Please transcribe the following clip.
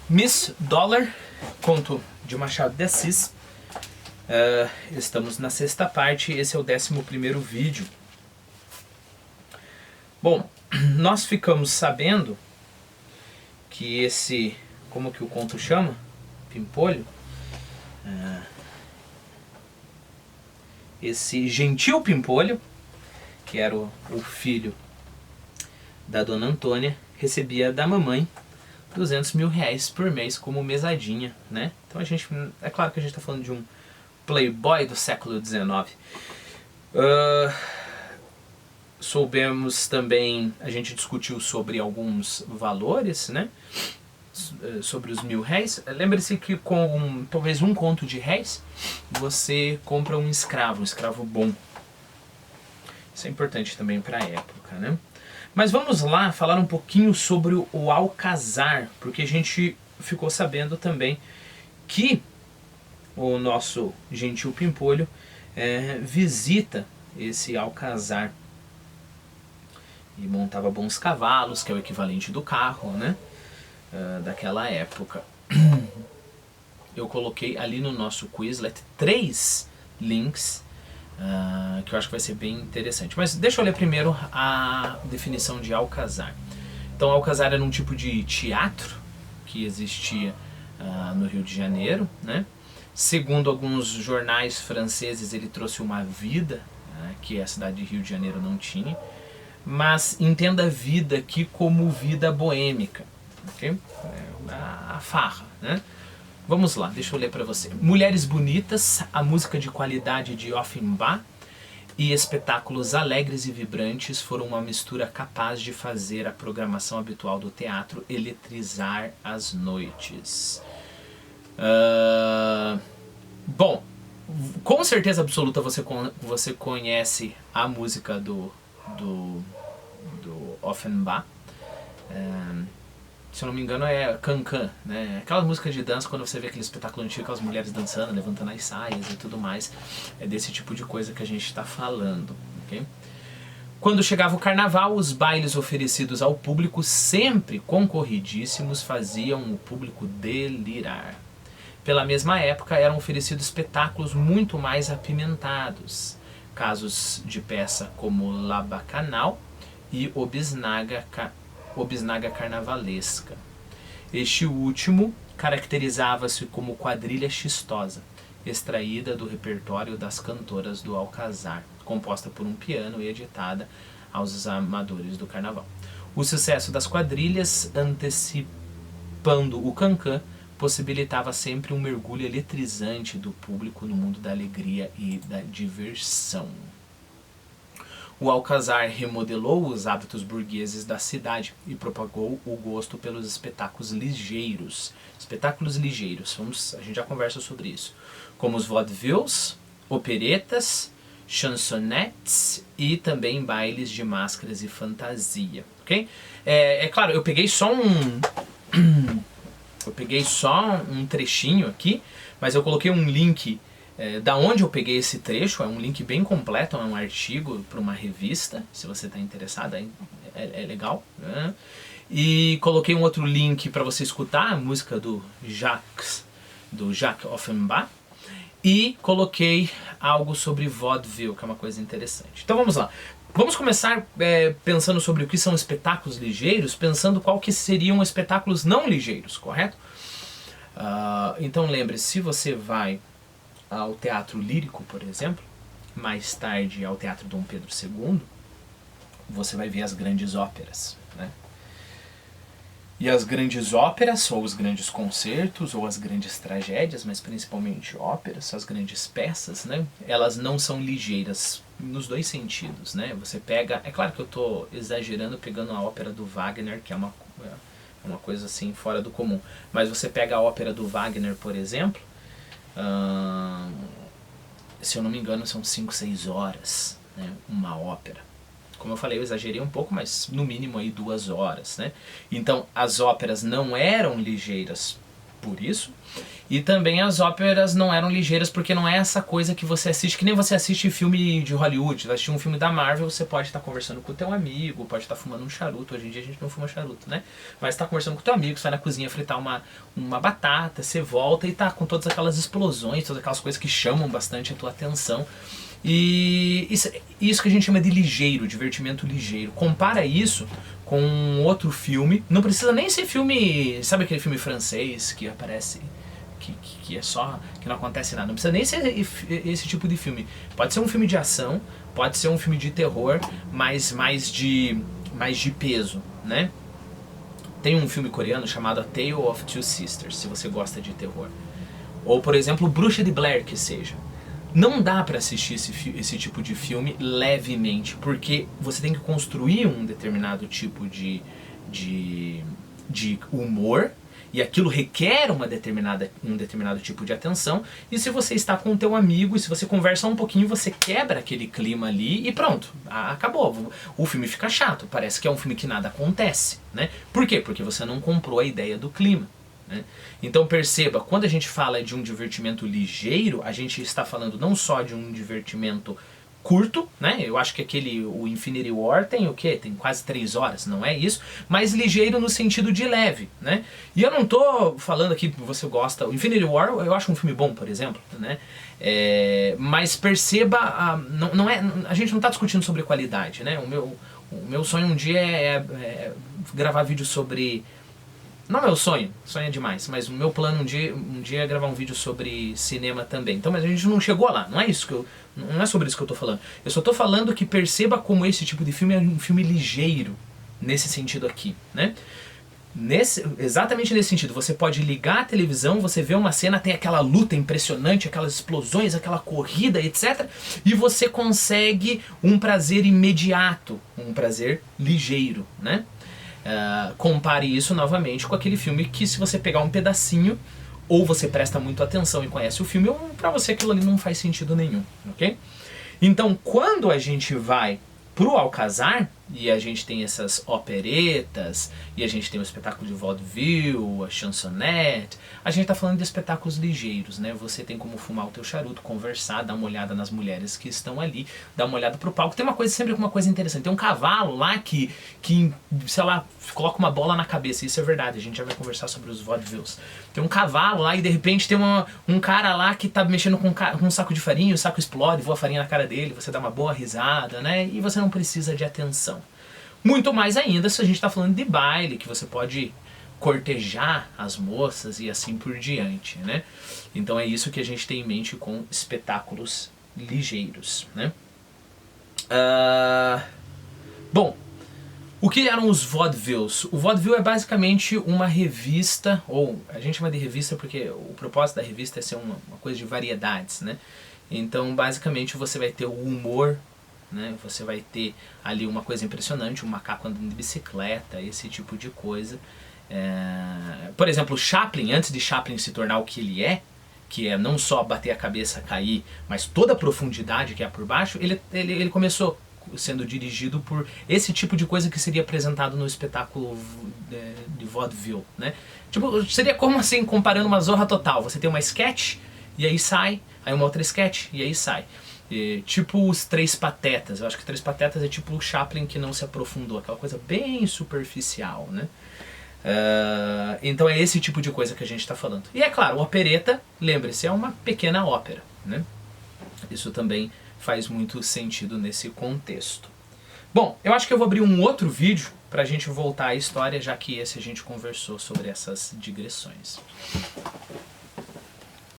Miss Dollar, conto de Machado de Assis. Estamos na sexta parte, esse é o 11º vídeo. Bom, nós ficamos sabendo que esse, como que o conto chama? Pimpolho? Esse gentil Pimpolho, que era o filho da Dona Antônia, recebia da mamãe 200 mil reais por mês como mesadinha, né? Então a gente, é claro que a gente está falando de um playboy do século XIX. Soubemos também, a gente discutiu sobre alguns valores, né? Sobre os R$1.000. Lembre-se que com talvez um conto de réis, você compra um escravo bom. Isso é importante também para a época, né? Mas vamos lá falar um pouquinho sobre o Alcazar, porque a gente ficou sabendo também que o nosso gentil Pimpolho visita esse Alcazar e montava bons cavalos, que é o equivalente do carro, né? Daquela época. Eu coloquei ali no nosso Quizlet 3 links que eu acho que vai ser bem interessante. Mas deixa eu ler primeiro a definição de Alcazar. Então, Alcazar era um tipo de teatro que existia no Rio de Janeiro, né? Segundo alguns jornais franceses, ele trouxe uma vida que a cidade de Rio de Janeiro não tinha. Mas entenda a vida aqui como vida boêmica, ok? A farra, né? Vamos lá, deixa eu ler para você. Mulheres bonitas, a música de qualidade de Offenbach e espetáculos alegres e vibrantes foram uma mistura capaz de fazer a programação habitual do teatro eletrizar as noites. Bom, com certeza absoluta você conhece a música do Offenbach. Se eu não me engano é Cancan, né? Aquela música de dança, quando você vê aquele espetáculo antigo, aquelas mulheres dançando, levantando as saias e tudo mais. É desse tipo de coisa que a gente está falando, ok? Quando chegava o carnaval, os bailes oferecidos ao público, sempre concorridíssimos, faziam o público delirar. Pela mesma época, eram oferecidos espetáculos muito mais apimentados. Casos de peça como La Bacanal e o Bisnaga Carnavalesca. Este último caracterizava-se como quadrilha chistosa, extraída do repertório das cantoras do Alcazar, composta por um piano e editada aos amadores do carnaval. O sucesso das quadrilhas, antecipando o cancan, possibilitava sempre um mergulho eletrizante do público no mundo da alegria e da diversão. O Alcazar remodelou os hábitos burgueses da cidade e propagou o gosto pelos espetáculos ligeiros. A gente já conversa sobre isso. Como os vaudevilles, operetas, chansonettes e também bailes de máscaras e fantasia. Okay? É claro, eu peguei só um trechinho aqui, mas eu coloquei um link da onde eu peguei esse trecho. É um link bem completo, é um artigo para uma revista, se você está interessado, é legal, né? E coloquei um outro link para você escutar a música do Jacques Offenbach, e coloquei algo sobre vaudeville, que é uma coisa interessante. Então vamos lá. Vamos começar pensando sobre o que são espetáculos ligeiros, pensando qual que seriam espetáculos não ligeiros, correto? Então lembre-se, se você vai ao Teatro Lírico, por exemplo, mais tarde ao Teatro Dom Pedro II, você vai ver as grandes óperas, né? E as grandes óperas, ou os grandes concertos, ou as grandes tragédias, mas principalmente óperas, as grandes peças, né? Elas não são ligeiras nos dois sentidos, né? Você pega, é claro que eu estou exagerando pegando a ópera do Wagner, que é uma coisa assim fora do comum, mas você pega a ópera do Wagner, por exemplo, se eu não me engano são 5, 6 horas, né, uma ópera. Como eu falei, eu exagerei um pouco, mas no mínimo aí 2 horas, né? Então as óperas não eram ligeiras por isso, E também as óperas não eram ligeiras, porque não é essa coisa que você assiste, que nem você assiste filme de Hollywood. Vai assistir um filme da Marvel, você pode estar conversando com o teu amigo, pode estar fumando um charuto. Hoje em dia a gente não fuma charuto, né? Mas estar conversando com o teu amigo, você vai na cozinha fritar uma batata, você volta e tá com todas aquelas explosões, todas aquelas coisas que chamam bastante a tua atenção. E isso que a gente chama de ligeiro, divertimento ligeiro. Compara isso com um outro filme. Não precisa nem ser filme, sabe aquele filme francês que aparece... Que é só, que não acontece nada. Não precisa nem ser esse tipo de filme. Pode ser um filme de ação, pode ser um filme de terror, mas mais de peso, né? Tem um filme coreano chamado A Tale of Two Sisters, se você gosta de terror. Ou, por exemplo, Bruxa de Blair, que seja. Não dá pra assistir esse tipo de filme levemente, porque você tem que construir um determinado tipo de humor, e aquilo requer um determinado tipo de atenção, e se você está com o teu amigo, e se você conversa um pouquinho, você quebra aquele clima ali e pronto, acabou. O filme fica chato, parece que é um filme que nada acontece, né? Por quê? Porque você não comprou a ideia do clima, né? Então perceba, quando a gente fala de um divertimento ligeiro, a gente está falando não só de um divertimento curto, né? Eu acho que o Infinity War tem o quê? Tem quase 3 horas, não é isso? Mas ligeiro no sentido de leve, né? E eu não tô falando aqui que você gosta... O Infinity War eu acho um filme bom, por exemplo, né? Mas perceba, a gente não está discutindo sobre qualidade, né? O meu sonho um dia é gravar vídeo sobre... Não é meu sonho é demais, mas o meu plano um dia é gravar um vídeo sobre cinema também. Então, mas a gente não chegou lá, não é sobre isso que eu tô falando. Eu só tô falando que perceba como esse tipo de filme é um filme ligeiro, nesse sentido aqui, né? Exatamente nesse sentido, você pode ligar a televisão, você vê uma cena, tem aquela luta impressionante, aquelas explosões, aquela corrida, etc. E você consegue um prazer imediato, um prazer ligeiro, né? Compare isso novamente com aquele filme que, se você pegar um pedacinho, ou você presta muito atenção e conhece o filme, ou pra você aquilo ali não faz sentido nenhum, ok? Então, quando a gente vai pro Alcazar, e a gente tem essas operetas, e a gente tem o espetáculo de vaudeville, a chansonette, a gente tá falando de espetáculos ligeiros, né? Você tem como fumar o teu charuto, conversar, dar uma olhada nas mulheres que estão ali, dar uma olhada pro palco. Tem sempre uma coisa interessante, tem um cavalo lá que sei lá, coloca uma bola na cabeça, isso é verdade, a gente já vai conversar sobre os vaudevilles. Tem um cavalo lá e de repente tem um cara lá que tá mexendo com um saco de farinha, o saco explode, voa farinha na cara dele, você dá uma boa risada, né? E você não precisa de atenção. Muito mais ainda se a gente está falando de baile, que você pode cortejar as moças e assim por diante, né? Então é isso que a gente tem em mente com espetáculos ligeiros, né? Bom, o que eram os vaudevilles? O vaudeville é basicamente uma revista, ou a gente chama de revista porque o propósito da revista é ser uma coisa de variedades, né? Então basicamente você vai ter o humor, né? Você vai ter ali uma coisa impressionante, um macaco andando de bicicleta, esse tipo de coisa. Por exemplo, Chaplin, antes de Chaplin se tornar o que ele é, que é não só bater a cabeça, cair, mas toda a profundidade que há por baixo, ele começou sendo dirigido por esse tipo de coisa que seria apresentado no espetáculo de vaudeville, né? Tipo, seria como assim, comparando uma Zorra Total, você tem uma sketch, e aí sai, aí uma outra sketch, e aí sai. Tipo os Três Patetas, eu acho que Três Patetas é tipo o Chaplin que não se aprofundou, aquela coisa bem superficial, né? Então é esse tipo de coisa que a gente está falando. E é claro, opereta, lembre-se, é uma pequena ópera, né? Isso também faz muito sentido nesse contexto. Bom, eu acho que eu vou abrir um outro vídeo para a gente voltar à história, já que esse a gente conversou sobre essas digressões.